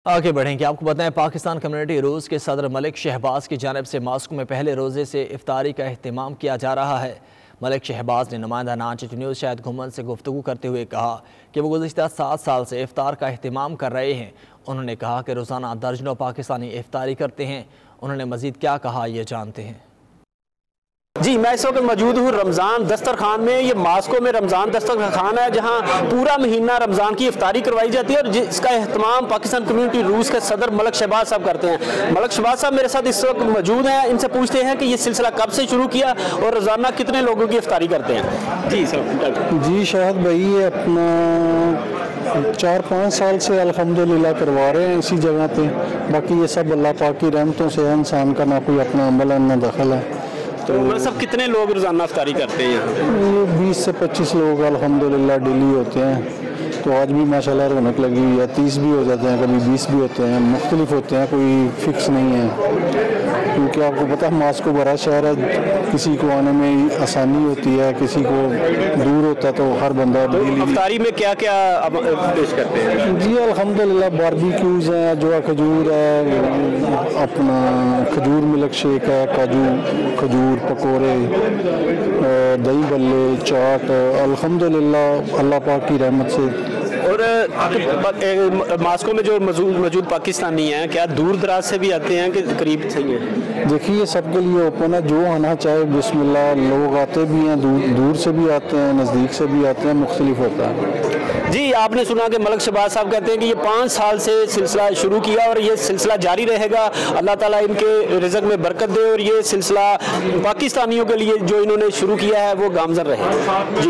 आगे बढ़ेंगे। आपको बताएं, पाकिस्तान कम्युनिटी रूस के सदर मलिक शहबाज की जानिब से मास्को में पहले रोज़े से इफ्तारी का अहतमाम किया जा रहा है। मलिक शहबाज ने नुमाइंदा नाचित न्यूज़ शाहिद घुमन से गुफ्तगू करते हुए कहा कि वो गुज़िश्ता 7 साल से इफ्तार का अहतमाम कर रहे हैं। उन्होंने कहा कि रोज़ाना दर्जनों पाकिस्तानी इफ्तारी करते हैं। उन्होंने मज़ीद क्या कहा, ये जानते हैं। जी, मैं इस वक्त मौजूद हूँ रमज़ान दस्तरखान में। ये मास्को में रमज़ान दस्तरखान है जहाँ पूरा महीना रमज़ान की इफ्तारी करवाई जाती है और जिसका एहतमाम पाकिस्तान कम्युनिटी रूस के सदर मलिक शहबाज साहब करते हैं। मलिक शहबाज साहब मेरे साथ इस वक्त मौजूद हैं। इनसे पूछते हैं कि ये सिलसिला कब से शुरू किया और रोज़ाना कितने लोगों की इफ्तारी करते हैं। जी सर। जी शाहिद भाई, ये अपना 4-5 साल से अल्हम्दुलिल्लाह करवा रहे हैं इसी जगह पे। बाकी ये सब अल्लाह पाक की रहमतों से है, इंसान का ना कोई अपना अमल है ना दखल है। तो मतलब सब कितने लोग रोज़ाना इफ्तारी करते हैं यहाँ? ये 20 से 25 लोग अल्हम्दुलिल्लाह डेली होते हैं। तो आज भी माशाल्लाह रौनक लगी हुई है। 30 भी हो जाते हैं, कभी 20 भी होते हैं, मुख्तलिफ होते हैं, कोई फिक्स नहीं है। क्योंकि आपको पता है मास्को बड़ा शहर है, किसी को आने में आसानी होती है, किसी को दूर होता है, तो हर बंदा तो इफ्तारी में क्या क्या पेश करते हैं? जी अल्हम्दुलिल्लाह बारबेक्यूज़ हैं, जो खजूर है, अपना खजूर मिल्क शेक है, काजू खजूर पकोड़े, दही बल्ले, चाट, अल्हम्दुलिल्लाह अल्लाह पाक की रहमत से। और मास्को में जो मौजूद पाकिस्तानी हैं, क्या दूर दराज से भी आते हैं कि करीब से ही है? देखिए सबके लिए ओपन है, जो आना चाहे बिस्मिल्लाह। लोग आते भी हैं, दूर से भी आते हैं, नज़दीक से भी आते हैं, मुख्तलिफ होता है। जी, आपने सुना कि मलिक शहबाज साहब कहते हैं कि ये 5 साल से सिलसिला शुरू किया और ये सिलसिला जारी रहेगा। अल्लाह ताला इनके रिज़्क़ में बरकत दे और ये सिलसिला पाकिस्तानियों के लिए जो इन्होंने शुरू किया है वो गामज़न रहे। जी।